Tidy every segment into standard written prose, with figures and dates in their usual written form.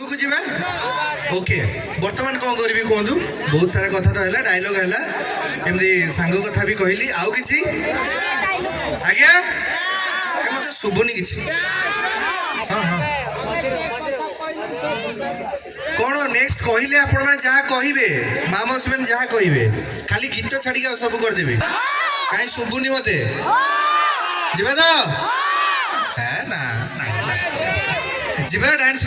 को जीवा ओके वर्तमान कौन करी कहतु बहुत सारा कथा तो है डायलॉग है एमती सांग कथा भी कहली आउ कि आज्ञा मत शुभुनि कि हाँ हाँ कौन नेक्स्ट कहले आपण मैंने जहाँ कहे मामस मैंने जहाँ कहे खाली गीत छाड़ी सब करदेवे कहीं शुभुनि मत जीवा तो है ना जीवा डांस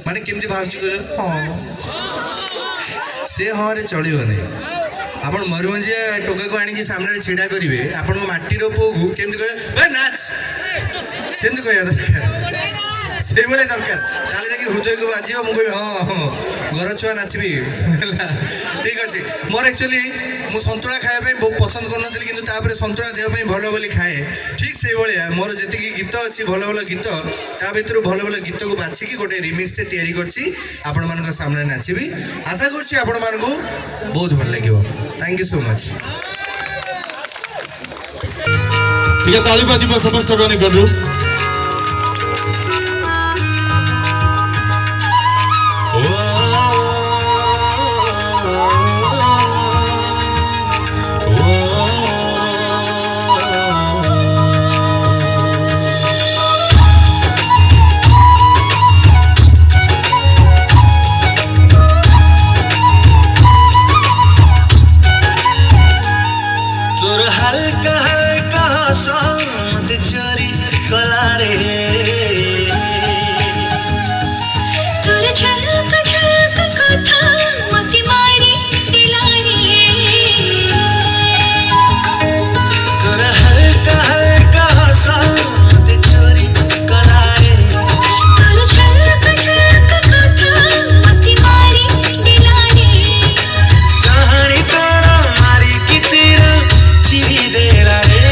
माने केमती बाहर हाँ से हाँ रे चलने आप मयूरभंजिया टोका को आनिक सामने छिड़ा करेंगे आपण माटीर पुओ को केमती कह नाच सेमती कह दरकार से दरकार ताले जाकि हृदय को बाजिब मुझे हाँ हाँ घर छुआ नाचबी ठीक अच्छे मोर एक्चुअली मु सन्तुला खायापी बहुत पसंद करनी कि सन्तुला देहपाई भल बोली खाए ठीक से भाया मोर जी गीत अच्छी भल भल गीत ता भर भल भल गीत को बाछिकी गोटे रिमिक्सटे तैयारी करछि आपण मान सामने नाचबी आशा करछि आपण मान को बहुत भल लगे थैंक यू सो मच ठीक है ताली बाजी समस्त रनिंग कर लो चोरी कला रे तोर झलक झलक कथा मति मारी दिला रे तोर हल्का हल्का हंसात चोरी कला रे तोर झलक झलक कथा मति मारी दिला रे चाहनी तोरा मारी की तेरा चिरी देला रे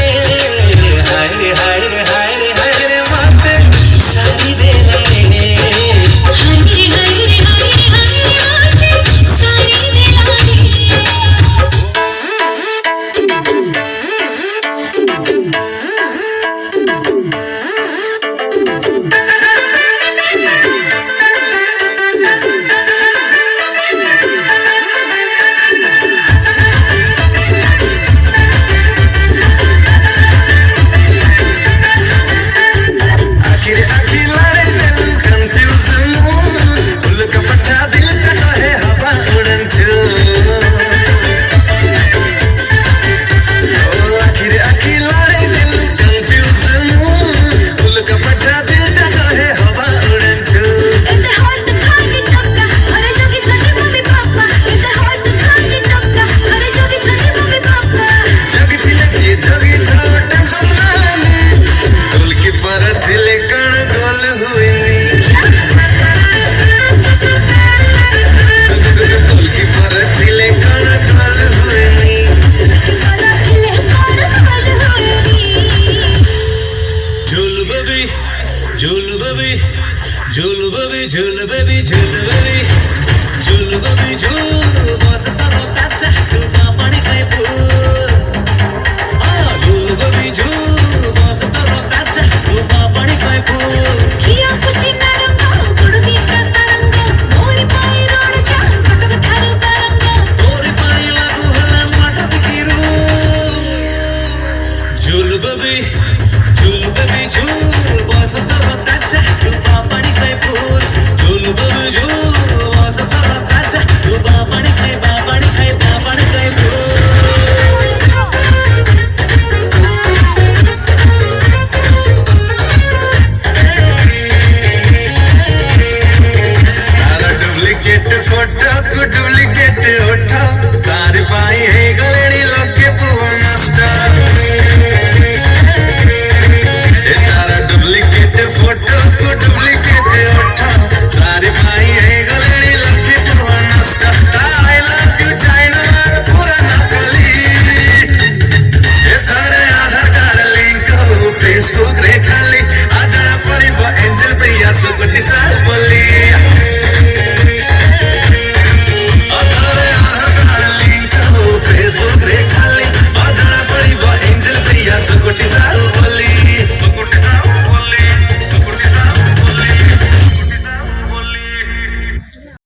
झूल बेबी झूल बेबी झूल बेबी झूल बेबी झूल बस तब काचा तू पानी पे फूल आ झूल बेबी झूल बस तब काचा तू पानी पे फूल